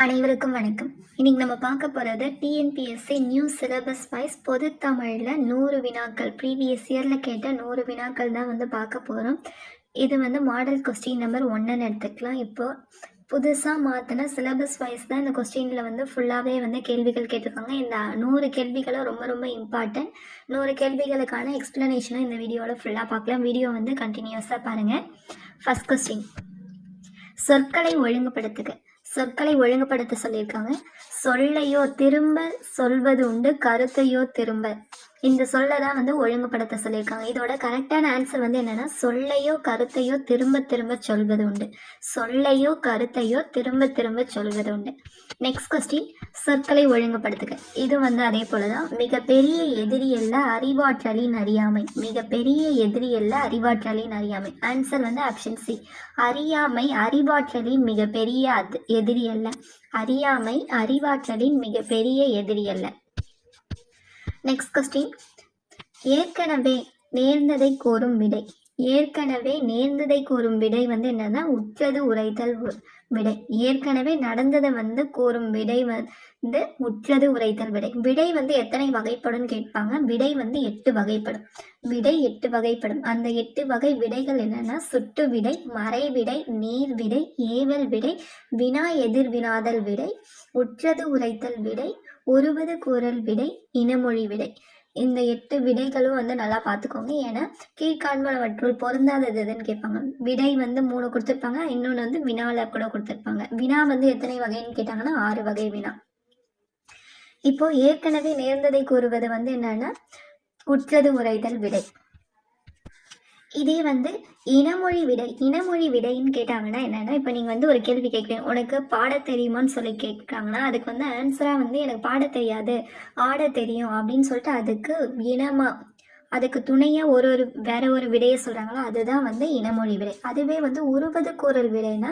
அனைவருக்கும் வணக்கம். இன்னைக்கு நம்ம பார்க்க போகிறது டிஎன்பிஎஸ்சி நியூ சிலபஸ் வைஸ் பொது தமிழில் 100 வினாக்கள், ப்ரீவியஸ் இயரில் கேட்ட 100 வினாக்கள் தான் பார்க்க போகிறோம். இது மாடல் கொஸ்டின் நம்பர் 1ன்னு எடுத்துக்கலாம். இப்போது புதுசாக மாற்றின சிலபஸ் வைஸ் தான் இந்த கொஸ்டினில் ஃபுல்லாகவே கேள்விகள் கேட்டிருக்காங்க. இந்த 100 கேள்விகளும் ரொம்ப ரொம்ப இம்பார்ட்டன்ட். 100 கேள்விகளுக்கான எக்ஸ்ப்ளனேஷனும் இந்த வீடியோவில் ஃபுல்லாக பார்க்கலாம். வீடியோ கண்டினியூஸாக பாருங்கள். ஃபர்ஸ்ட் கொஸ்டின், சொற்களை ஒழுங்குபடுத்துக. சொற்களை ஒழுங்குபடுத்த சொல்லியிருக்காங்க. சொல்லையோ திரும்ப சொல்வது உண்டு, கருத்தையோ திரும்ப. இந்த சொல்லை தான் ஒழுங்குபடுத்த சொல்லியிருக்காங்க. இதோட கரெக்டான ஆன்சர் என்னன்னா, சொல்லையோ கருத்தையோ திரும்ப திரும்ப சொல்வது உண்டு. சொல்லையோ கருத்தையோ திரும்ப திரும்ப சொல்வது உண்டு. நெக்ஸ்ட் கொஸ்டின், சொற்களை ஒழுங்குபடுத்துக. இது அதே போலதான். மிகப்பெரிய எதிரி அல்ல அறிவாற்றலின் அறியாமை. மிகப்பெரிய எதிரி அல்ல அறிவாற்றலின் அறியாமை. Answer option C. அறியாமை அறிவாற்றலின் மிகப்பெரிய எதிரி அல்ல. அறியாமை அறிவாற்றலின் மிகப்பெரிய எதிரி அல்ல. நெக்ஸ்ட் கொஸ்டின், ஏற்கனவே நேர்ந்ததை கூறும் விடை. ஏற்கனவே நேர்ந்ததை கூறும் விடை என்னன்னா உற்றது உரைத்தல் விடை. ஏற்கனவே நடந்ததை கூறும் விடை உற்றது உரைத்தல் விடை. விடை எத்தனை வகைப்படும் கேட்பாங்க. விடை 8 வகைப்படும். விடை 8 வகைப்படும். அந்த 8 வகை விடைகள் என்னன்னா சுட்டு விடை, மறை விடை, நீர் விடை, ஏவல் விடை, வினா எதிர் வினாதல் விடை, உற்றது உரைத்தல் விடை, ஒருவது கூறல் விடை, இனமொழி விடை. இந்த 8 விடைகளும் நல்லா பார்த்துக்கோங்க. ஏன்னா கீழ்காண்பனவற்றுள் பொருந்தாதது எதுன்னு கேட்பாங்க. விடை 3 கொடுத்துருப்பாங்க. இன்னொன்று வினால கூட கொடுத்துருப்பாங்க. வினா எத்தனை வகைன்னு கேட்டாங்கன்னா 6 வகை வினா. இப்போ ஏற்கனவே நேர்ந்ததை கூறுவது என்னன்னா உற்றது உரைத்தல் விடை. இதே இனமொழி விடை. இனமொழி விடைன்னு கேட்டாங்கன்னா என்னன்னா, இப்போ நீங்கள் ஒரு கேள்வி கேட்குறீங்க, உனக்கு பாட தெரியுமான்னு சொல்லி கேட்குறாங்கன்னா அதுக்கு ஆன்சராக எனக்கு பாட தெரியாது, ஆட தெரியும் அப்படின்னு சொல்லிட்டு அதுக்கு அதுக்கு துணையாக வேற ஒரு விடையை சொல்கிறாங்களோ அதுதான் இனமொழி விடை. அதுவே உருவது கூறல் விடைனா,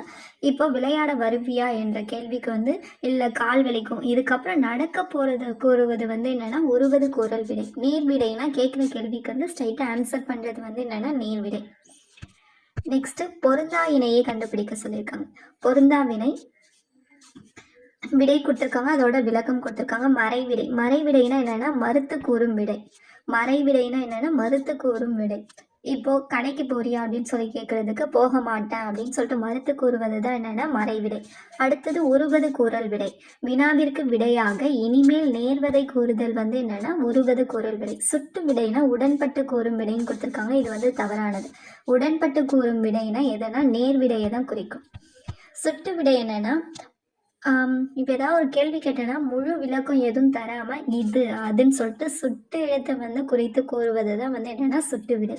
இப்போ விளையாட வருவியா என்ற கேள்விக்கு இல்லை கால் வலிக்கும், இதுக்கப்புறம் நடக்க போகிறது கூறுவது என்னென்னா உருவது கூறல் விடை. நீர் விடைனா கேட்குற கேள்விக்கு ஸ்ட்ரைட்டாக ஆன்சர் பண்ணுறது என்னென்னா நீர் விடை. நெக்ஸ்ட், பொருந்தா இணையை கண்டுபிடிக்க சொல்லியிருக்காங்க. பொருந்தா வினை விடை கொடுத்துருக்காங்க, அதோட விளக்கம் கொடுத்துருக்காங்க. மறைவிடை. மறைவிடைனா என்னன்னா மறுத்து கூறும் விடை. மறைவிடைனா என்னன்னா மறுத்து கூறும் விடை. இப்போ கடைக்கு போறியா அப்படின்னு சொல்லி கேட்கறதுக்கு போக மாட்டேன் அப்படின்னு சொல்லிட்டு மறுத்து கூறுவது தான் என்னன்னா மறைவிடை. அடுத்தது உருவது கூறல் விடை. வினாவிற்கு விடையாக இனிமேல் நேர்வதை கூறுதல் என்னன்னா உருவது கூறல் விடை. சுட்டு விடைனா உடன்பட்டு கூறும் விடைன்னு கொடுத்துருக்காங்க. இது தவறானது. உடன்பட்டு கூறும் விடைனா எதனா நேர் விடையை தான் குறிக்கும். சுட்டு விடை என்னன்னா, இப்போ ஏதாவது ஒரு கேள்வி கேட்டேன்னா முழு விளக்கம் எதுவும் தராம இது அதுன்னு சொல்லிட்டு சுட்டு எழுத்தை குறித்து கூறுவது தான் என்னன்னா சுட்டு விடை.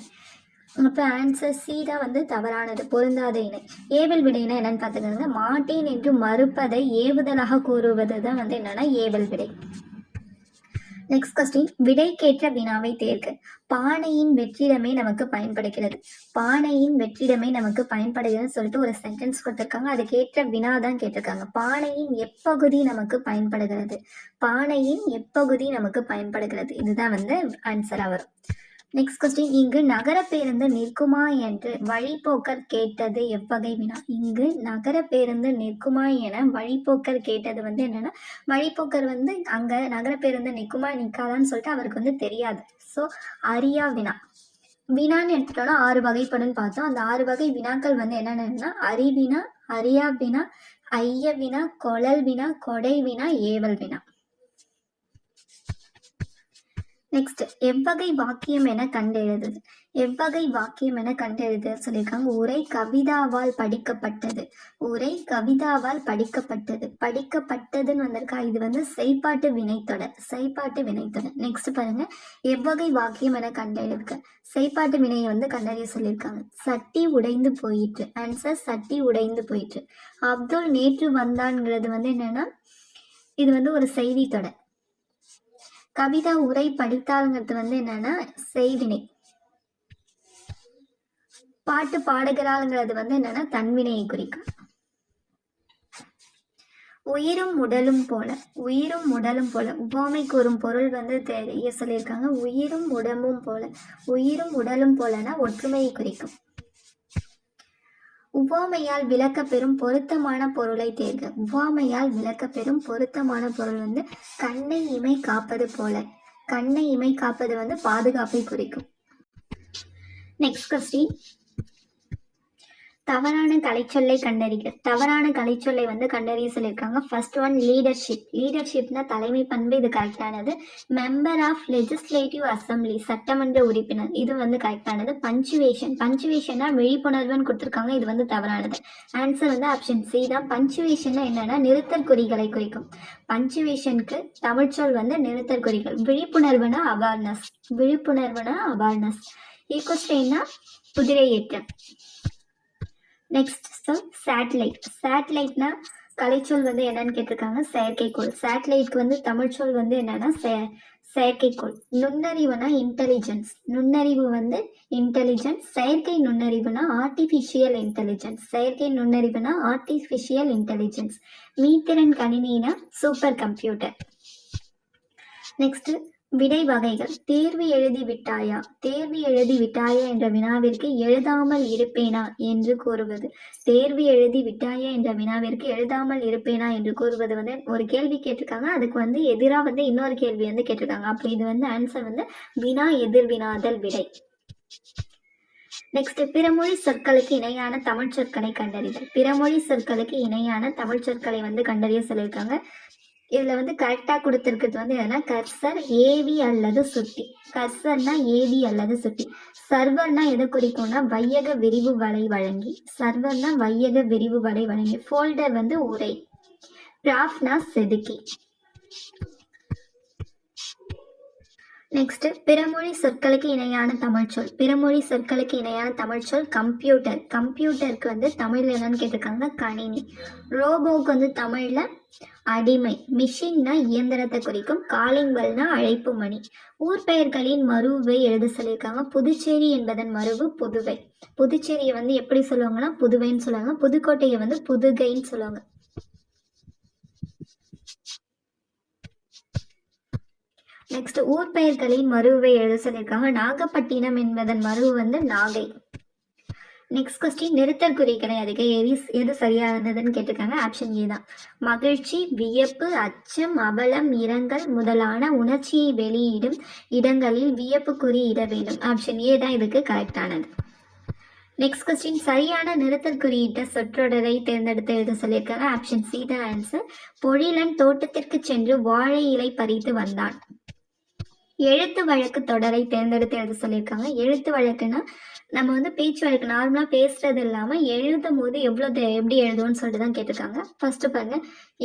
அப்போ ஆன்சர் சி தான் தவறானது, பொருந்தாத இணை. ஏவல் விடைனா என்னன்னு பார்த்துக்கோங்க. மாட்டேன் என்று மறுப்பதை ஏவுதலாக கூறுவது தான் என்னன்னா ஏவல் விடை. நெக்ஸ்ட் கொஸ்டின், விடைக்கேற்ற வினாவை தேர்க. பானையின் வெற்றிடமே நமக்கு பயன்படுகிறது. பானையின் வெற்றிடமே நமக்கு பயன்படுகிறதுன்னு சொல்லிட்டு ஒரு சென்டென்ஸ் கொடுத்துருக்காங்க. அதுக்கேற்ற வினா தான் கேட்டிருக்காங்க. பானையின் எப்பகுதி நமக்கு பயன்படுகிறது. பானையின் எப்பகுதி நமக்கு பயன்படுகிறது. இதுதான் ஆன்சரா வரும். நெக்ஸ்ட் கொஸ்டின், இங்கு நகர பேருந்து நிற்குமா என்று வழிபோக்கர் கேட்டது எவ்வகை வினா. இங்கு நகர பேருந்து நிற்குமா என வழிபோக்கர் கேட்டது என்னன்னா, வழிபோக்கர் அங்க நகர பேருந்து நிற்குமா நிற்காதான்னு சொல்லிட்டு அவருக்கு தெரியாது. ஸோ அறியா வினா. வினான்னு எடுத்துட்டோம்னா 6 வகைப்படும் பார்த்தோம். அந்த 6 வகை வினாக்கள் என்னென்னா அறிவினா, அறியா வினா, ஐய வினா, கொழல் வினா, கொடை வினா, ஏவல் வினா. நெக்ஸ்ட், எவ்வகை வாக்கியம் என கண்டெழுது. எவ்வகை வாக்கியம் என கண்டெழுத சொல்லியிருக்காங்க. உரை கவிதாவால் படிக்கப்பட்டது. உரை கவிதாவால் படிக்கப்பட்டது. படிக்கப்பட்டதுன்னு வந்திருக்கா. இது செய்பாட்டு வினைத்தொடர். செய்பாட்டு வினைத்தொடர். நெக்ஸ்ட் பாருங்க, எவ்வகை வாக்கியம் என கண்டெழுதுக்க. செய்பாட்டு வினையை கண்டறிய சொல்லியிருக்காங்க. சட்டி உடைந்து போயிற்று. ஆன்சர் சட்டி உடைந்து போயிற்று. அப்துல் நேற்று வந்தான்ங்கிறது என்னன்னா இது ஒரு செய்தி தொடர். கவிதா உரை படித்தாளுங்கிறது என்னன்னா செய்வினை. பாட்டு பாடுகிறாளுங்கிறது என்னன்னா தன்வினையை குறிக்கும். உயிரும் உடலும் போல. உயிரும் உடலும் போல உவமை கூறும் பொருள் தெரிய சொல்லியிருக்காங்க. உயிரும் உடம்பும் போல. உயிரும் உடலும் போலனா ஒற்றுமையை குறிக்கும். உவமையால் விளக்கப்பெறும் பொருத்தமான பொருளை தேர்க. உவமையால் விளக்கப்பெறும் பொருத்தமான பொருள் வந்து கண்ணை இமை காப்பது போல. கண்ணை இமை காப்பது வந்து பாதுகாப்பை குறிக்கும். நெக்ஸ்ட் கொஸ்டின், தவறான கலைச்சொல்லை கண்டறிக. தவறான கலைச்சொல்லை வந்து கண்டறிய சொல்லியிருக்காங்க. First one leadership. லீடர்ஷிப்னா தலைமை பண்பு, இது கரெக்டானது. மெம்பர் ஆஃப் லெஜிஸ்லேட்டிவ் அசம்பிளி, சட்டமன்ற உறுப்பினர், இது வந்து கரெக்டானது. பஞ்சுவேஷன். பஞ்சுவேஷனா விழிப்புணர்வுன்னு கொடுத்துருக்காங்க, இது வந்து தவறானது. ஆன்சர் வந்து ஆப்ஷன் சி தான். பஞ்சுவேஷன்னா என்னன்னா நிறுத்தல் குறிகளை குறிக்கும். பஞ்சுவேஷனுக்கு தமிழ்ச்சொல் வந்து நிறுத்தல் குறிகள். விழிப்புணர்வுனா அவேர்னஸ். விழிப்புணர்வுனா அவேர்னஸ். ஈகோஸ்டெயின்னா குதிரை ஏற்றம். நெக்ஸ்ட் சொல் சேட்டலைட். சேட்டலைட்னா கலைச்சொல் வந்து என்னன்னு கேட்டிருக்காங்க, செயற்கைக்கோள். சேட்டலைட்க்கு வந்து தமிழ் சொல் வந்து என்னன்னா செயற்கைக்கோள். நுண்ணறிவுனா இன்டெலிஜென்ஸ். நுண்ணறிவு வந்து இன்டெலிஜென்ஸ். செயற்கை நுண்ணறிவுனா ஆர்டிஃபிஷியல் இன்டெலிஜென்ஸ். செயற்கை நுண்ணறிவுனா ஆர்டிஃபிஷியல் இன்டெலிஜென்ஸ். மீத்திறன் கணினினா சூப்பர் கம்ப்யூட்டர். நெக்ஸ்ட் விடை வகைகள். தேர்வு எழுதி விட்டாயா. தேர்வு எழுதி விட்டாயா என்ற வினாவிற்கு எழுதாமல் இருப்பேனா என்று கூறுவது. தேர்வு எழுதி விட்டாயா என்ற வினாவிற்கு எழுதாமல் இருப்பேனா என்று கூறுவது வந்து ஒரு கேள்வி கேட்டிருக்காங்க, அதுக்கு வந்து எதிராக வந்து இன்னொரு கேள்வி வந்து கேட்டிருக்காங்க. அப்போ இது வந்து ஆன்சர் வந்து வினா எதிர் வினாதல் விடை. நெக்ஸ்ட் பிறமொழி சொற்களுக்கு இணையான தமிழ் சொற்களை கண்டறிதல். பிறமொழி சொற்களுக்கு இணையான தமிழ் சொற்களை வந்து கண்டறிய சொல்லியிருக்காங்க. இதுல வந்து கரெக்டா கொடுத்துருக்கிறது வந்து என்னன்னா கர்சர், ஏவி அல்லது சுட்டி. கர்சர்னா ஏவி அல்லது சுட்டி. சர்வர்னா எதை குறிக்கும்னா வையக விரிவு வலை வழங்கி. சர்வர்னா வையக விரிவு வலை வழங்கி. ஃபோல்டர் வந்து உரை. கிராஃப்னா செதுக்கி. நெக்ஸ்ட் பிறமொழி சொற்களுக்கு இணையான தமிழ் சொல். பிறமொழி சொற்களுக்கு இணையான தமிழ் சொல் கம்ப்யூட்டர். கம்ப்யூட்டருக்கு வந்து தமிழ்ல என்னன்னு கேட்டிருக்காங்க, கணினி. ரோபோக்கு வந்து தமிழ்ல அடிமை. மிஷின்னா இயந்திரத்தை குறிக்கும். காலிங் பெல்னா அழைப்பு மணி. ஊர் பெயர்களின் மருவை எழுத சொல்லியிருக்காங்க. புதுச்சேரி என்பதன் மருவு புதுவை. புதுச்சேரியை வந்து எப்படி சொல்லுவாங்கன்னா புதுவைன்னு சொல்லுவாங்க. புதுக்கோட்டையை வந்து புதுகைன்னு சொல்லுவாங்க. நெக்ஸ்ட் ஊர் பெயர்களின் மருவை எழுத சொல்லியிருக்காங்க. நாகப்பட்டினம் என்பதன் மருவு வந்து நாகை. நெக்ஸ்ட் கொஸ்டின் நிறுத்தல் குறிகளை அதிக எது சரியானதுன்னு கேட்டிருக்காங்க. ஆப்ஷன் ஏ தான். மகிழ்ச்சி, வியப்பு, அச்சம், அவலம், இரங்கல் முதலான உணர்ச்சியை வெளியிடும் இடங்களில் வியப்பு குறி இட வேண்டும். ஆப்ஷன் ஏ தான் இதுக்கு கரெக்டானது. நெக்ஸ்ட் கொஸ்டின் சரியான நிறுத்தல் குறியிட்ட சொற்றொடரை தேர்ந்தெடுத்து எழுத சொல்லியிருக்காங்க. ஆப்ஷன் சி தான் ஆன்சர். பொழிலன் தோட்டத்திற்கு சென்று வாழை இலை பறித்து வந்தான். எழுத்து வழக்கு தொடரை தேர்ந்தெடுத்து எழுத சொல்லியிருக்காங்க. எழுத்து வழக்குன்னா நம்ம வந்து பேச்சு வழக்கு நார்மலாக பேசுறது இல்லாமல் எழுதும் போது எப்படி எழுதுவோம்னு சொல்லிட்டு தான் கேட்டிருக்காங்க. ஃபர்ஸ்ட் பாருங்க,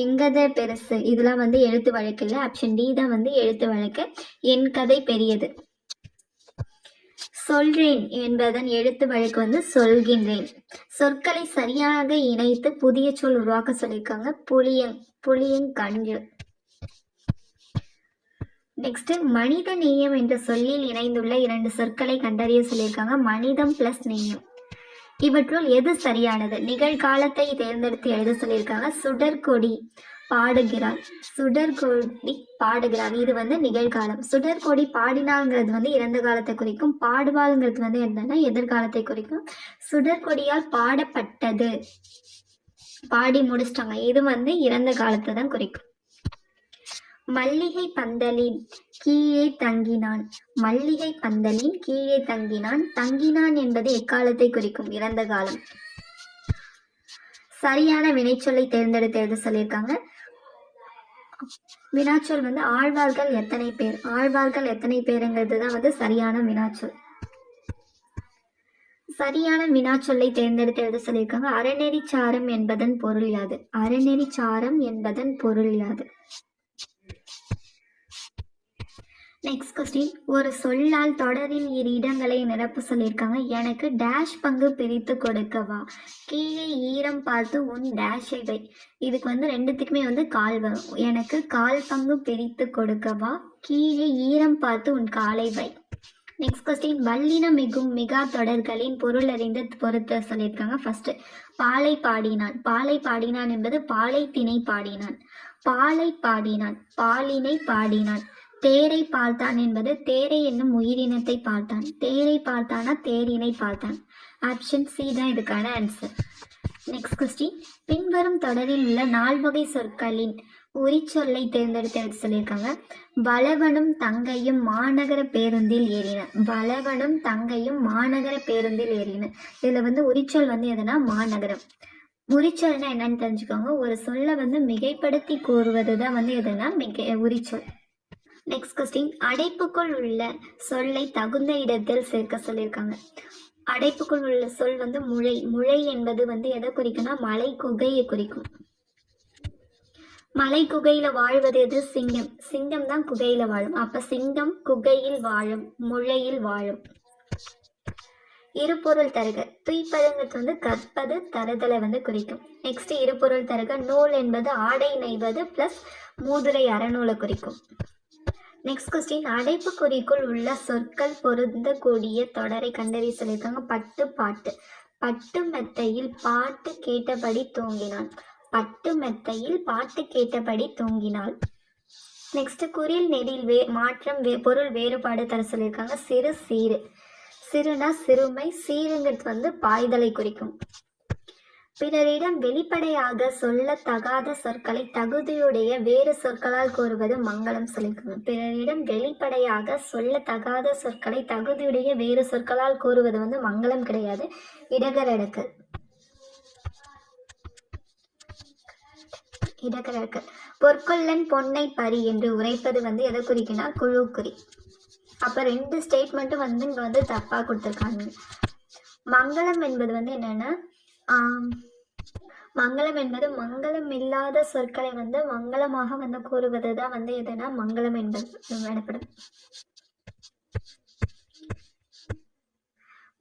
எங்கதை பெருசு, இதெல்லாம் வந்து எழுத்து வழக்கு இல்லை. ஆப்ஷன் டி தான் வந்து எழுத்து வழக்கு. என் கதை பெரியது. சொல்றேன் என்பதன் எழுத்து வழக்கு வந்து சொல்கின்றேன். சொற்களை சரியாக இணைத்து புதிய சொல் உருவாக்க சொல்லியிருக்காங்க. புளியங்கன்று. நெக்ஸ்ட் மனித நேயம் என்ற சொல்லில் இணைந்துள்ள 2 சொற்களை கண்டறிய சொல்லியிருக்காங்க. மனிதம் பிளஸ் நேயம். இவற்றுள் எது சரியானது? நிகழ்காலத்தை தேர்ந்தெடுத்து எழுத சொல்லியிருக்காங்க. சுடற்கொடி பாடுகிறாள். சுடற்கொடி பாடுகிறாள், இது வந்து நிகழ்காலம். சுடற்கொடி பாடினாங்கிறது வந்து இறந்த காலத்தை குறிக்கும். பாடுவாள்ங்கிறது வந்து என்னன்னா எதிர்காலத்தை குறிக்கும். சுடற்கொடியால் பாடப்பட்டது, பாடி முடிச்சிட்டாங்க, இது வந்து இறந்த காலத்தை தான் குறிக்கும். மல்லிகை பந்தலின் கீழே தங்கினான். மல்லிகை பந்தலின் கீழே தங்கினான். தங்கினான் என்பது எக்காலத்தை குறிக்கும், இறந்த காலம். சரியான வினைச்சொல்லை தேர்ந்தெடுத்து எழுத சொல்லியிருக்காங்க. வினாச்சொல் வந்து ஆழ்வார்கள் எத்தனை பேர். ஆழ்வார்கள் எத்தனை பேருங்கிறது தான் வந்து சரியான வினாச்சொல். சரியான வினாச்சொல்லை தேர்ந்தெடுத்து எழுத சொல்லியிருக்காங்க. அறநெறி சாரம் என்பதன் பொருள் யாது. அறநெறி சாரம் என்பதன் பொருள் யாது. நெக்ஸ்ட் கொஸ்டின், ஒரு சொல்லால் தொடரில் 2 இடங்களை நிரப்ப சொல்லியிருக்காங்க. எனக்கு டேஷ் பங்கு பிரித்து கொடுக்கவா. கீழே ஈரம் பார்த்து உன் டேஷை வை. இதுக்கு வந்து 2த்துக்குமே வந்து கால் வரும். எனக்கு கால் பங்கு பிரித்து கொடுக்கவா, கீழே ஈரம் பார்த்து உன் காலை வை. நெக்ஸ்ட் கொஸ்டின், வல்லினம் மிகும் மிகா தொடர்களின் பொருள் அறிந்து பொறுத்த சொல்லியிருக்காங்க. ஃபர்ஸ்ட் பாலை பாடினான். பாலை பாடினான் என்பது பாலை திணை பாடினான். பாலை பாடினான், பாலினை பாடினான். தேரை பார்த்தான் என்பது தேரை என்னும் உயிரினத்தை பார்த்தான். தேரை பார்த்தானா தேரினை பார்த்தான். ஆப்ஷன் சி தான் இதுக்கான ஆன்சர். நெக்ஸ்ட் கொஸ்டின், பின்வரும் தொடரில் உள்ள 4 வகை சொற்களின் உரிச்சொல்லை தேர்ந்தெடுத்து எடுத்து சொல்லியிருக்காங்க. வளவனும் தங்கையும் மாநகர பேருந்தில் ஏறின. வளவனும் தங்கையும் மாநகர பேருந்தில் ஏறின. இதுல வந்து உரிச்சொல் வந்து எதுனா மாநகரம். உரிச்சொல்னா என்னன்னு தெரிஞ்சுக்கோங்க. ஒரு சொல்ல வந்து மிகைப்படுத்தி கூறுவது தான் வந்து எதுனா உரிச்சொல். நெக்ஸ்ட் கொஸ்டின், அடைப்புக்குள் உள்ள சொல்லை தகுந்த இடத்தில் சேர்க்க சொல்லியிருக்காங்க. அடைப்புக்குள் உள்ள சொல் வந்து முளை. முளை என்பது வந்து எதை குறிக்கும்னா மலை குகையை குறிக்கும். மலை குகையில வாழ்வது எது? சிங்கம். சிங்கம் தான் குகையில வாழும். அப்ப சிங்கம் குகையில் வாழும், முளையில் வாழும். இருபொருள் தருக. துய்ப்பதுங்கிறது வந்து கற்பது, தருதலை வந்து குறிக்கும். நெக்ஸ்ட் இருபொருள் தருக. நூல் என்பது ஆடை நெய்வது பிளஸ் மூதுரை அறநூலை குறிக்கும். நெக்ஸ்ட் கொஸ்டின், அடைப்புக்குறிக்குள் உள்ள சொற்கள் பொருந்தக்கூடிய தொடரை கண்டறி சொல்லியிருக்காங்க. பட்டு, பாட்டு. பட்டு மெத்தையில் பாட்டு கேட்டபடி தூங்கினான். பட்டு மெத்தையில் பாட்டு கேட்டபடி தூங்கினாள். நெக்ஸ்ட், குறில் நெடில் மாற்றம் பொருள் வேறுபாடு தர சொல்லியிருக்காங்க. சிறு, சீரு. சிறுனா சிறுமை, சீருங்கிறது வந்து பாய்தலை குறிக்கும். பிறரிடம் வெளிப்படையாக சொல்லத்தகாத சொற்களை தகுதியுடைய வேறு சொற்களால் கூறுவது மங்களம் சொல்லியிருக்காங்க. பிறரிடம் வெளிப்படையாக சொல்லத்தகாத சொற்களை தகுதியுடைய வேறு சொற்களால் கூறுவது வந்து மங்களம் கிடையாது, இடகரடக்கல். இடகரடக்கல். பொற்கொல்லன் பொன்னை பறி என்று உரைப்பது வந்து எதை குறிக்குன்னா குழுக்குறி. அப்ப 2 ஸ்டேட்மெண்ட்டும் வந்து இங்க வந்து தப்பா கொடுத்துருக்காங்க. மங்களம் என்பது வந்து என்னன்னா மங்களம் என்பது மங்களம் இல்லாத சொற்களை வந்து மங்களமாக வந்து கூறுவது தான் வந்து எதுனா மங்களம் என்பது எனப்படும்.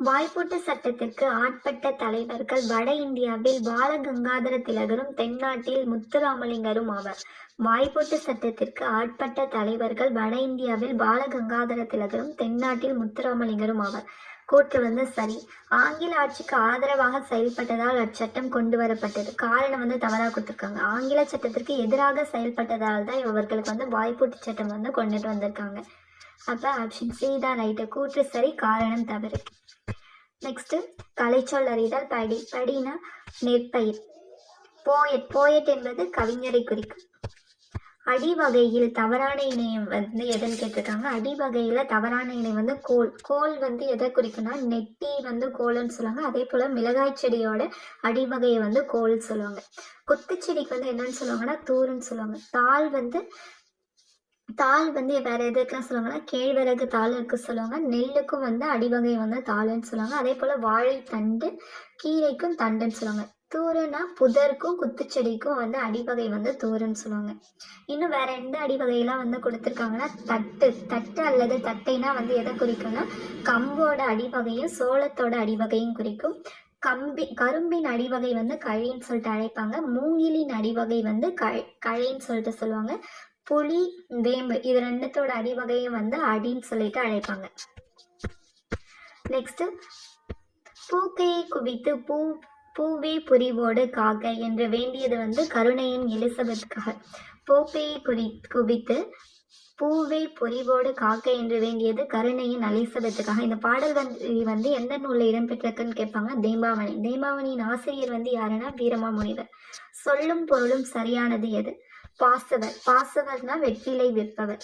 வாய்ப்பூட்டு சட்டத்திற்கு ஆட்பட்ட தலைவர்கள் வட இந்தியாவில் பாலகங்காதர திலகரும் தென்னாட்டில் முத்துராமலிங்கரும் ஆவர். வாய்ப்பூட்டு சட்டத்திற்கு ஆட்பட்ட தலைவர்கள் வட இந்தியாவில் பாலகங்காதர திலகரும் தென்னாட்டில் முத்துராமலிங்கரும் ஆவர். கூற்று வந்து சரி. ஆங்கில ஆட்சிக்கு ஆதரவாக செயல்பட்டதால் அச்சட்டம் கொண்டு வரப்பட்டது. காரணம் வந்து தவறாக கொடுத்துருக்காங்க. ஆங்கில சட்டத்திற்கு எதிராக செயல்பட்டதால் தான் இவர்களுக்கு வந்து வாய்ப்பூட்டு சட்டம் வந்து கொண்டுட்டு வந்திருக்காங்க. அப்ப ஆப்ஷன் சி தான் ரைட்டு. கூற்று சரி, காரணம் தவறு. நெக்ஸ்ட், கலைச்சொல் அறிதல். படி. படினா நெற்பயிர். போயட். போயட் என்பது கவிஞரை குறிக்கும். அடிவகையில் தவறான இணையம் வந்து எதுன்னு கேட்டிருக்காங்க. அடிவகையில தவறான இணையம் வந்து கோல். கோல் வந்து எதை குறிக்கும்னா நெட்டி வந்து கோல்னு சொல்லுவாங்க. அதே போல மிளகாய் செடியோட அடிவகையை வந்து கோல் சொல்லுவாங்க. குத்துச்செடிக்கு வந்து என்னன்னு சொல்லுவாங்கன்னா தூருன்னு சொல்லுவாங்க. தாள் வந்து வேற எதுக்கெல்லாம் சொல்லுவாங்கன்னா கேழ்வரகு தாளுக்கு சொல்லுவாங்க. நெல்லுக்கும் வந்து அடிவகை வந்து தாளுன்னு சொல்லுவாங்க. அதே போல வாழைத்தண்டு, கீரைக்கும் தண்டுன்னு சொல்லுவாங்க. தூருனா புதருக்கும் குத்துச்செடிக்கும் வந்து அடிவகை வந்து தூருன்னு சொல்லுவாங்க. இன்னும் வேற எந்த அடிவகையெல்லாம் வந்து கொடுத்துருக்காங்கன்னா தட்டு. தட்டு அல்லது தட்டைனா வந்து எதை குறிக்கும்னா கம்போட அடிவகையும் சோளத்தோட அடிவகையும் குறிக்கும். கரும்பின் அடிவகை வந்து கழின்னு சொல்லிட்டு அழைப்பாங்க. மூங்கிலின் அடிவகை வந்து கழைன்னு சொல்லிட்டு சொல்லுவாங்க. புளி, வேம்பு இது 2தோட அடிவகையும் வந்து அடின்னு சொல்லிட்டு அழைப்பாங்க. நெக்ஸ்ட், பூக்கையை குவித்து பூவே புரிவோடு காக்க என்று வேண்டியது வந்து கருணையின் எலிசபெத்துக்காக. பூக்கையை குவித்து பூவே பொறிவோடு காக்க என்று வேண்டியது கருணையின் எலிசபெத்துக்காக. இந்த பாடல் வந்து எந்த நூலில் இடம்பெற்றிருக்குன்னு கேட்பாங்க. தேம்பாவணி. தேம்பாவணியின் ஆசிரியர் வந்து யாருன்னா வீரமாமுனிவர். சொல்லும் பொருளும் சரியானது எது? பாசவர். பாசவர்னா வெற்றிலை விற்பவர்.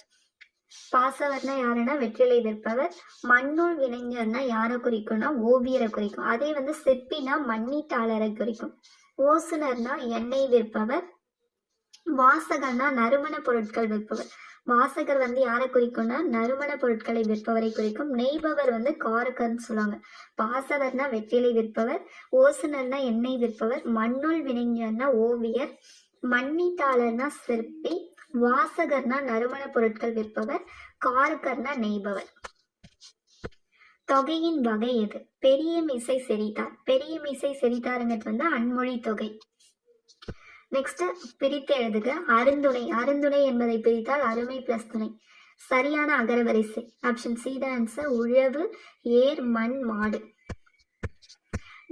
பாசவர்னா யாருன்னா வெற்றிலை விற்பவர். மண்ணுள் வினைஞர்னா யாரை குறிக்கும்னா ஓவியரை குறிக்கும். அதே வந்து சிற்பினா மண்ணீட்டாளரை குறிக்கும். ஓசுனர்னா எண்ணெய் விற்பவர். வாசகர்னா நறுமண பொருட்கள் விற்பவர். வாசகர் வந்து யாரை குறிக்கும்னா நறுமண பொருட்களை விற்பவரை குறிக்கும். நெய்பவர் வந்து காரகர்னு சொல்லுவாங்க. பாசவர்னா வெற்றிலை விற்பவர். ஓசுனர்னா எண்ணெய் விற்பவர். மண்ணுள் வினைஞர்னா ஓவியர். மண்ணீட்டாளர்னா சிற்பி. வாசகர்னா நறுமண பொருட்கள் விற்பவர். காரகர்னா நெய்பவர். தொகையின் வகை எது? பெரிய மீசை செறித்தார். பெரிய மீசை செறித்தாருங்கிறது வந்து அன்மொழி தொகை. நெக்ஸ்ட், பிரித்து எழுதுக. அருந்துணை. அருந்துணை என்பதை பிரித்தால் அருமை பிளஸ் துணை. சரியான அகரவரிசை. ஆப்ஷன் சி தான் ஆன்சர். உழவு, ஏர், மண், மாடு.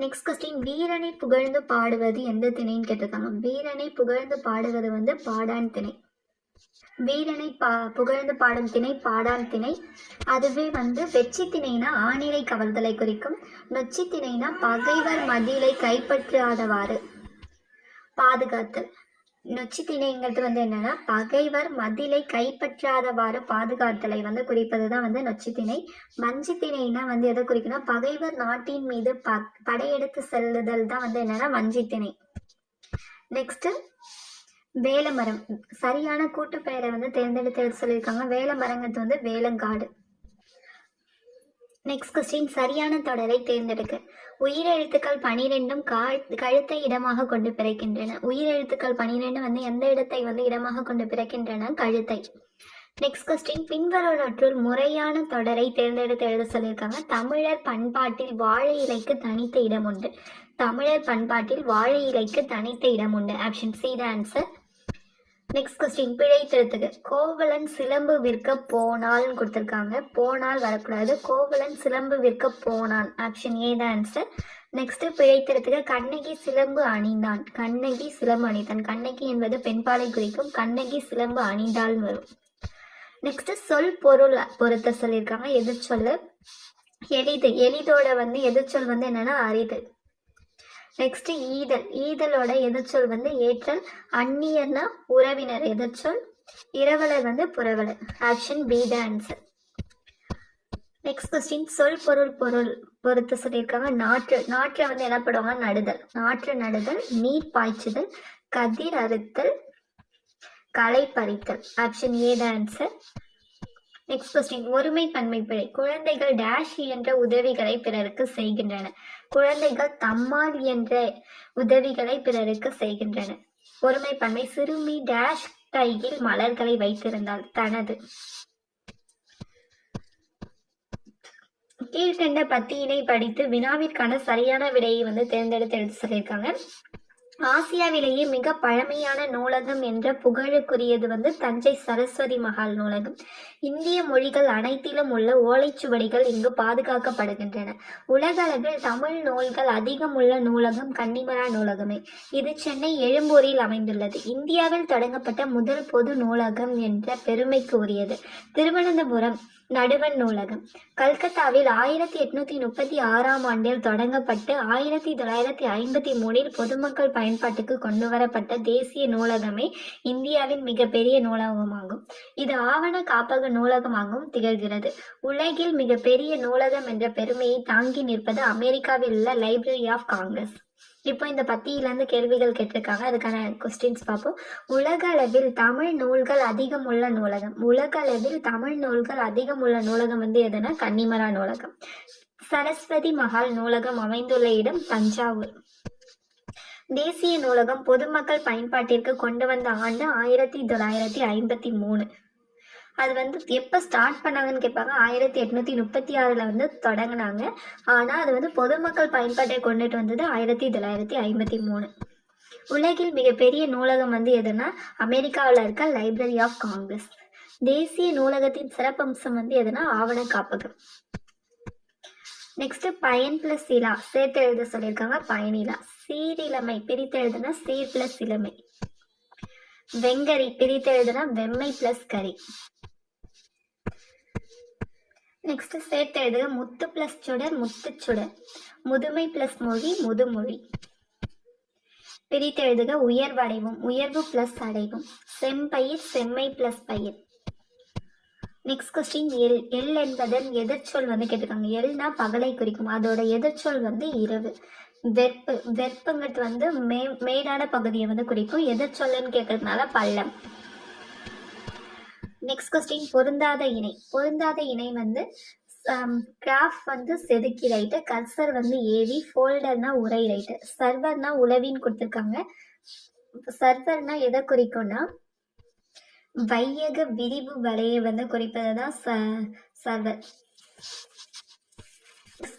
நெக்ஸ்ட் கொஸ்டின், வீரனை புகழ்ந்து பாடுவது எந்த திணைன்னு கேட்டிருக்காங்க. வீரனை புகழ்ந்து பாடுவது வந்து பாடான் திணை. வீரனை புகழ்ந்து பாடும் திணை பாடான் திணை. அதுவே வந்து வெற்றி திணைனா ஆணிரை கவர்தலை குறிக்கும். நொச்சி திணைனா பகைவர் மதிலை கைப்பற்றாதவாறு பாதுகாத்தல். நொச்சி திணைங்கிறது வந்து என்னன்னா பகைவர் மதிலை கைப்பற்றாதவாறு பாதுகாத்தலை வந்து குறிப்பதுதான் வந்து நொச்சி திணை. வஞ்சி திணைனா வந்து எதை குறிக்கணும், பகைவர் நாட்டின் மீது படையெடுத்து செல்லுதல் தான் வந்து என்னன்னா வஞ்சி திணை. நெக்ஸ்ட் வேலமரம். சரியான கூட்டு பெயரை வந்து தேர்ந்தெடுத்து சொல்லியிருக்காங்க. வேலமரங்கிறது வந்து வேலங்காடு. நெக்ஸ்ட் கொஸ்டின், சரியான தொடரை தேர்ந்தெடுக்க. உயிரெழுத்துக்கள் 12ம் கழுத்தை இடமாக கொண்டு பிறக்கின்றன. உயிரெழுத்துக்கள் 12 வந்து எந்த இடத்தை வந்து இடமாக கொண்டு பிறக்கின்றன, கழுத்தை. நெக்ஸ்ட் கொஸ்டின், பின்வருவனற்றுள் முறையான தொடரை தேர்ந்தெடுத்து எழுத சொல்லியிருக்காங்க. தமிழர் பண்பாட்டில் வாழை இலைக்கு தனித்த இடம் உண்டு. தமிழர் பண்பாட்டில் வாழை இலைக்கு தனித்த இடம் உண்டு. Option see the answer. Next question, பிழை திருத்துக. கோவலன் சிலம்பு விற்க போனால்னு கொடுத்துருக்காங்க. போனால் வரக்கூடாது, கோவலன் சிலம்பு விற்க போனான். ஆப்ஷன் ஏ தான் ஆன்சர். நெக்ஸ்ட் பிழை திருத்துக. கண்ணகி சிலம்பு அணிந்தான். கண்ணகி சிலம்பு அணிந்தான். கண்ணகி என்பது பெண்பாலை குறிக்கும். கண்ணகி சிலம்பு அணிந்தால் வரும். நெக்ஸ்ட் சொல் பொருள் பொருத்த சொல்லியிருக்காங்க. எதிர்ச்சொல்லு எளிது. எளிதோட வந்து எதிர்ச்சொல் வந்து என்னன்னா அரிது. நெக்ஸ்ட் ஈதல். ஈதலோட எதிர்ச்சொல் வந்து ஏற்றல். அந்நியர்னா உறவினர் எதிர்ச்சொல். இரவலர் வந்து புரவலர். Option B the answer. Next question, சொல் பொருள் பொறுத்து சொல்லியிருக்காங்க. நாற்று. நாற்றை வந்து என்ன பண்ணுவாங்க, நடுதல். நாற்று நடுதல். நீர் பாய்ச்சுதல். கதிர் அறுத்தல். களை பறித்தல். Option A the answer. Next question, ஒருமை பன்மை பிழை. குழந்தைகள் டேஷ் என்ற உதவிகளை பிறருக்கு செய்கின்றன. குழந்தைகள் தம்மால் என்ற உதவிகளை பிறருக்கு செய்கின்றன. ஒருமை பன்மை. சிறுமி டேஷ் கையில் மலர்களை வைத்திருந்தால், தனது. கீழ்கண்ட பத்தியினை படித்து வினாவிற்கான சரியான விடையை வந்து தேர்ந்தெடுத்து எழுத சொல்லியிருக்காங்க. ஆசியாவிலேயே மிக பழமையான நூலகம் என்ற புகழுக்குரியது வந்து தஞ்சை சரஸ்வதி மகால் நூலகம். இந்திய மொழிகள் அனைத்திலும் உள்ள ஓலைச்சுவடிகள் இங்கு பாதுகாக்கப்படுகின்றன. உலக அளவில் தமிழ் நூல்கள் அதிகம் உள்ள நூலகம் கன்னிமரா நூலகமே. இது சென்னை எழும்பூரில் அமைந்துள்ளது. இந்தியாவில் தொடங்கப்பட்ட முதல் பொது நூலகம் என்ற பெருமைக்கு உரியது. திருவனந்தபுரம் நடுவண் நூலகம். கல்கத்தாவில் 1836ஆம் ஆண்டில் தொடங்கப்பட்டு 1953இல் பொதுமக்கள் பயன்பாட்டுக்கு கொண்டு வரப்பட்ட தேசிய நூலகமே இந்தியாவின் மிகப்பெரிய நூலகமாகும். இது ஆவண காப்பக நூலகமாகவும் திகழ்கிறது. உலகில் மிகப்பெரிய நூலகம் என்ற பெருமையை தாங்கி நிற்பது அமெரிக்காவில் உள்ள லைப்ரரி ஆஃப் காங்கிரஸ். இப்போ இந்த பத்தியிலேருந்து கேள்விகள் கேட்டிருக்காங்க. அதுக்கான கொஸ்டின்ஸ் பார்ப்போம். உலக அளவில் தமிழ் நூல்கள் அதிகம் உள்ள நூலகம். உலக அளவில் தமிழ் நூல்கள் அதிகம் உள்ள நூலகம் வந்து எதுனா கன்னிமரா நூலகம். சரஸ்வதி மகால் நூலகம் அமைந்துள்ள இடம் தஞ்சாவூர். தேசிய நூலகம் பொதுமக்கள் பயன்பாட்டிற்கு கொண்டு வந்த ஆண்டு 1953. அது வந்து எப்போ ஸ்டார்ட் பண்ணாங்கன்னு கேட்பாங்க. 1836 வந்து தொடங்கினாங்க. ஆனால் அது வந்து பொதுமக்கள் பயன்பாட்டை கொண்டுட்டு வந்தது 1953. உலகில் மிகப்பெரிய நூலகம் வந்து எதுனா அமெரிக்காவில் இருக்க லைப்ரரி ஆஃப் காங்கிரஸ். தேசிய நூலகத்தின் சிறப்பம்சம் வந்து எதுனா ஆவண காப்பகம். நெக்ஸ்ட் பயன் பிளஸ் இலா சேர்த்து எழுத சொல்லியிருக்காங்க. பயனிலா. சீரிழமை பிரித்து எழுதுனா சீர் பிளஸ் இளமை. வெங்கரி பிரித்து எழுதுனா வெம்மை பிளஸ் கரி. நெக்ஸ்ட் சேர்த்து எழுதுக. முத்து பிளஸ் சுடர் முத்துச்சுடர். முதுமை பிளஸ் மொழி முதுமொழி. பிரித்து எழுதுக. உயர்வடைவும் உயர்வு பிளஸ் அடைவும். செம்பயிர் செம்மை பிளஸ் பயிர். Next question, L. எல் என்பதன் எதிர்ச்சொல் வந்து கேட்டிருக்காங்க. எல்னா பகலை குறிக்கும். அதோட எதிர்ச்சொல் வந்து இரவு. வெற்பு. வெற்புங்கிறது வந்து மேடான பகுதியை வந்து குறிக்கும். எதிர்ச்சொல்லுன்னு கேட்கறதுனால பள்ளம். நெக்ஸ்ட் கொஸ்டின், பொருந்தாத இணை. பொருந்தாத இணை வந்து கிராஃப் வந்து செதுக்கி ரைட்டு. கர்சர் வந்து ஏவி. ஃபோல்டர்னா உரை ரைட்டு. சர்வர்னா உளவின்னு கொடுத்துருக்காங்க. சர்வர்னா எதை குறிக்கும்னா வையக விரிவு வலையை வந்து குறிப்பது தான் சர்வர்.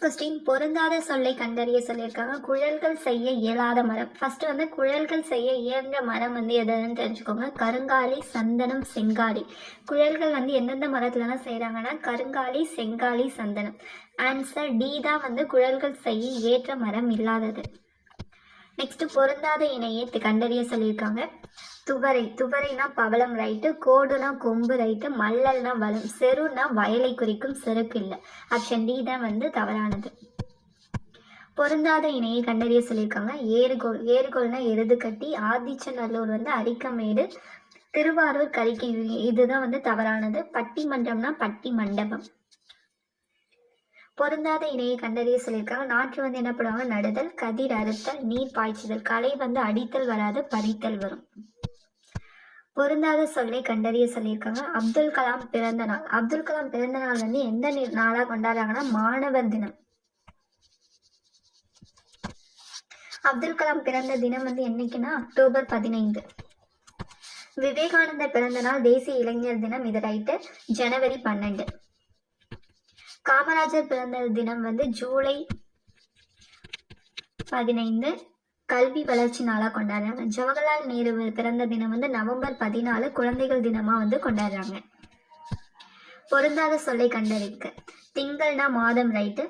கொஸ்டின், பொருந்தாத சொல்லை கண்டறிய சொல்லியிருக்காங்க. குழல்கள் செய்ய இயலாத மரம். ஃபர்ஸ்ட் வந்து குழல்கள் செய்ய இயன்ற மரம் வந்து எதுன்னு தெரிஞ்சுக்கோங்க. கருங்காலி சந்தனம் செங்காலி. குழல்கள் வந்து எந்தெந்த மரத்துலலாம் செய்கிறாங்கன்னா கருங்காலி செங்காலி சந்தனம். ஆன்சர் டி தான் வந்து குழல்கள் செய்ய ஏற்ற மரம் இல்லாதது. நெக்ஸ்ட் பொருந்தாத இணையை கண்டறிய சொல்லியிருக்காங்க. துவரைனா பவளம் ரைட்டு, கோடுனா கொம்பு ரைட்டு, மல்லல்னா வளம், செருனா வயலை குறிக்கும், செருக்கு இல்லை. ஆப்ஷன் டி தான் வந்து தவறானது. பொருந்தாத இணையை கண்டறிய சொல்லியிருக்காங்க. ஏறுகோள்னா எருது கட்டி, ஆதிச்சநல்லூர் வந்து அரிக்கமேடு, திருவாரூர் கரிக்கை, இதுதான் வந்து தவறானது. பட்டிமன்றம்னா பட்டி மண்டபம். பொருந்தாத இணையை கண்டறிய சொல்லியிருக்காங்க. நாற்று வந்து என்ன பண்ணுவாங்க, நடுதல், கதிர் அறுத்தல், நீர் பாய்ச்சுதல். களை வந்து அடித்தல் வராது, பறித்தல் வரும். பொருந்தாத சொல்லை கண்டறிய சொல்லியிருக்காங்க. அப்துல் கலாம் பிறந்த நாள். அப்துல் கலாம் பிறந்த நாள் வந்து எந்த நாளா கொண்டாடுறாங்கன்னா மாணவர் தினம். அப்துல் கலாம் பிறந்த தினம் வந்து என்னைக்குன்னா அக்டோபர் 15. விவேகானந்தர் பிறந்த நாள் தேசிய இளைஞர் தினம், இது ரைட்டு, ஜனவரி 12. காமராஜர் பிறந்த தினம் வந்து ஜூலை 15, கல்வி வளர்ச்சி நாளா கொண்டாடுறாங்க. ஜவஹர்லால் நேரு பிறந்த தினம் வந்து நவம்பர் 14, குழந்தைகள் தினமா வந்து கொண்டாடுறாங்க. பொருந்தாத சொல்லை கண்டறிக்க. திங்கள்னா மாதம் ரைட்டு,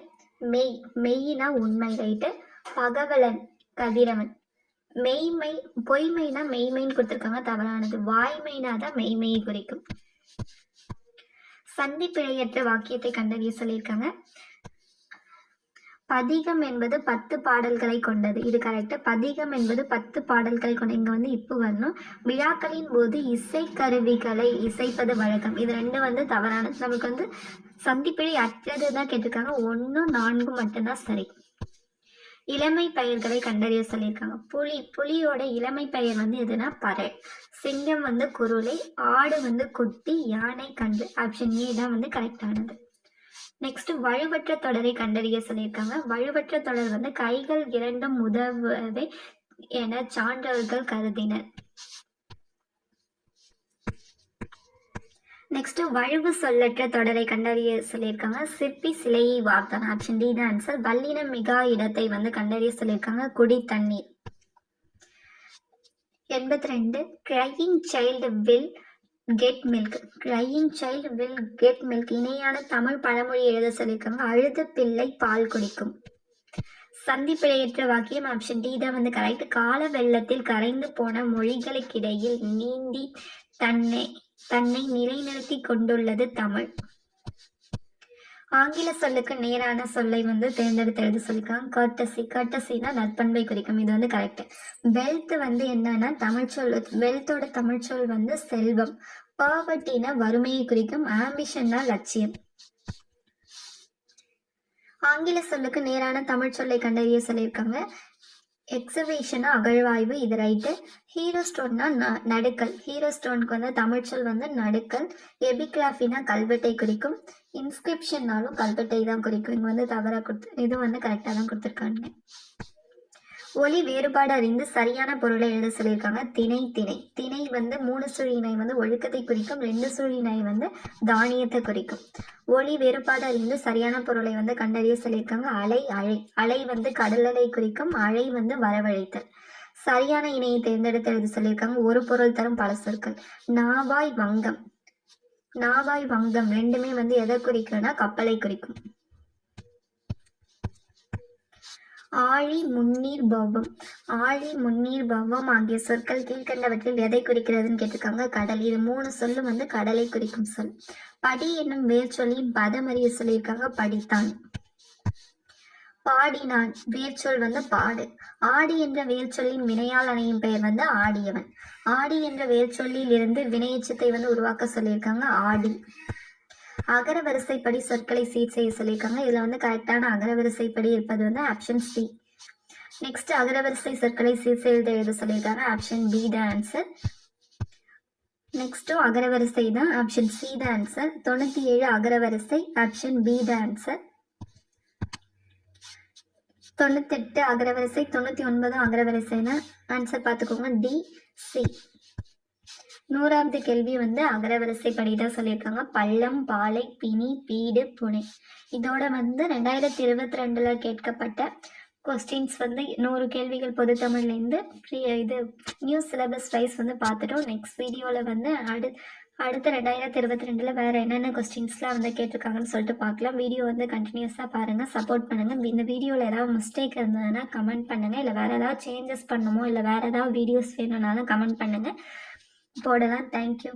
மெய்னா உண்மை ரைட்டு, பகவலன் கதிரவன். பொய்மைனா மெய்மைன்னு கொடுத்துருக்காங்க, தவறானது. வாய்மைனா தான் மெய்மையை குறிக்கும். சந்தி பிழையற்ற வாக்கியத்தை கண்டறிய சொல்லியிருக்காங்க. பதிகம் என்பது 10 பாடல்களை கொண்டது, இது கரெக்ட். பதிகம் என்பது 10 பாடல்களை கொண்ட. இங்க வந்து இப்போ வரணும். விழாக்களின் போது இசை கருவிகளை இசைப்பது வழக்கம், இது 2 வந்து தவறானது. நமக்கு வந்து சந்திப்பிழை அற்றது தான் கேட்டிருக்காங்க. 1, 4 மட்டும்தான் சரி. இளமை பெயர்களை கண்டறிய சொல்லியிருக்காங்க. புலியோட இளமை பெயர் வந்து எதுனா பறை, சிங்கம் வந்து குருளை, ஆடு வந்து குட்டி, யானை கன்று. ஆப்ஷன் ஏ தான் வந்து கரெக்டானது. நெக்ஸ்ட் வலுவற்ற தொடரை கண்டறிய சொல்லியிருக்காங்க. வலுவற்ற தொடர் வந்து கைகள் இரண்டும் உதவுவே என சான்றவர்கள் கருதினர். நெக்ஸ்ட் வழுவு சொல்லற்ற தொடரை கண்டறிய சொல்லியிருக்காங்க. சிற்பி சிலையை வார்த்தான். ஆப்ஷன் டி தான் ஆன்சர். வல்லினம் மிகா இடத்தை வந்து கண்டறிய சொல்லியிருக்காங்க. குடி தண்ணீர். 82 crying child will get milk. Crying child will get milk இணையான தமிழ் பழமொழி எழுத சொல்லியிருக்காங்க. அழுத பிள்ளை பால் குடிக்கும். சந்தி பிழையற்ற வாக்கியம் ஆப்ஷன் டி தான் வந்து கரெக்ட். கால வெள்ளத்தில் கரைந்து போன மொழிகளுக்கிடையில் நீந்தி தன்னை நிலைநிறுத்தி கொண்டுள்ளது தமிழ். ஆங்கில சொல்லுக்கு நேரான சொல்லை வந்து தேர்ந்தெடுத்து எழுத சொல்லியிருக்காங்க. கர்டசினா நற்பண்பை குறிக்கும், இது வந்து கரெக்ட். வெல்த் வந்து என்னன்னா தமிழ்ச்சொல், வெல்த்தோட தமிழ்ச்சொல் வந்து செல்வம். பாவர்ட்டினா வறுமையை குறிக்கும். ஆம்பிஷன்னா லட்சியம். ஆங்கில சொல்லுக்கு நேரான தமிழ் சொல்லை கண்டறிய சொல்லியிருக்காங்க. எக்ஸவேஷனா அகழ்வாய்வு, இது ரைட்டு. ஹீரோ ஸ்டோன்னா நடுக்கல். ஹீரோ ஸ்டோனுக்கு வந்து தமிழ் சொல் வந்து நடுக்கல். எபிகிராஃபினா கல்வெட்டை குறிக்கும். இன்ஸ்கிரிப்ஷன்னாலும் கல்வெட்டை தான் குறிக்கும். இங்கே வந்து தவறாக இது வந்து கரெக்டாக தான் கொடுத்துருக்காங்க. ஒலி வேறுபாடு அறிந்து சரியான பொருளை எழுத சொல்லியிருக்காங்க. திணை வந்து 3 சுழியினை வந்து ஒழுக்கத்தை குறிக்கும். 2 சுழியினை வந்து தானியத்தை குறிக்கும். ஒலி வேறுபாடு அறிந்து சரியான பொருளை வந்து கண்டறிய சொல்லியிருக்காங்க. அலை வந்து கடல் அலை குறிக்கும். அலை வந்து வரவழைத்தல். சரியான இணையை தேர்ந்தெடுத்து எழுத சொல்லியிருக்காங்க. ஒரு பொருள் தரும் பல சொற்கள். நாவாய் வங்கம் ரெண்டுமே வந்து எதை குறிக்கும்னா கப்பலை குறிக்கும். ஆழி முன்னீர் பவ்வம் ஆகிய சொற்கள் கீழ்கண்டவற்றில் எதை குறிக்கிறதுன்னு கேட்டிருக்காங்க. கடல். இது 3 சொல்லும் வந்து கடலை குறிக்கும் சொல். படி என்னும் வேர் சொல்லின் பதம் அறிய சொல்லியிருக்காங்க. படித்தான். பாடினான் வேர் சொல் வந்து பாடு. ஆடி என்ற வேர் சொல்லின் வினையால் அணையும் பெயர் வந்து ஆடியவன். ஆடி என்ற வேர் சொல்லில் இருந்து வினையச்சத்தை வந்து உருவாக்க சொல்லியிருக்காங்க. ஆடி. அகர வரிசைப்படி சொற்களை சீர் செய்ய சொல்லியிருக்காங்க. இதுல வந்து கரெக்டான அகர வரிசைப்படி இருப்பது வந்து ஆப்ஷன் சி. நெக்ஸ்ட் அகரவரிசை சொற்களை சீர் செய்து எழுத சொல்லியிருக்காங்க. ஆப்ஷன் பி தான் ஆன்சர். நெக்ஸ்ட்டும் அகரவரிசை தான். ஆப்ஷன் சி தான் ஆன்சர். 97 அகரவரிசை. ஆப்ஷன் பி தான் ஆன்சர். 98 அகரவரிசை. 99 அகரவரிசைனா ஆன்சர் பார்த்துக்கோங்க. D C. 100வது கேள்வி வந்து அகரவரிசை படிதான் சொல்லியிருக்காங்க. பள்ளம், பாலை, பிணி, பீடு, புனை. இதோட வந்து 2022 கேட்கப்பட்ட கொஸ்டின்ஸ் வந்து 100 கேள்விகள் பொது தமிழ்லேருந்து இது நியூ சிலபஸ் வைஸ் வந்து பார்த்துட்டோம். நெக்ஸ்ட் வீடியோவில் வந்து அடுத்து 2022 வேறு என்னென்ன கொஸ்டின்ஸ்லாம் வந்து கேட்டிருக்காங்கன்னு சொல்லிட்டு பார்க்கலாம். வீடியோ வந்து கண்டினியூஸாக பாருங்கள், சப்போர்ட் பண்ணுங்கள். இந்த வீடியோவில் ஏதாவது மிஸ்டேக் இருந்ததுன்னா கமெண்ட் பண்ணுங்கள். இல்லை வேறு ஏதாவது சேஞ்சஸ் பண்ணணுமோ இல்லை வேறு ஏதாவது வீடியோஸ் வேணும்னாலும் கமெண்ட் பண்ணுங்கள், போடலாம். தேங்க்யூ.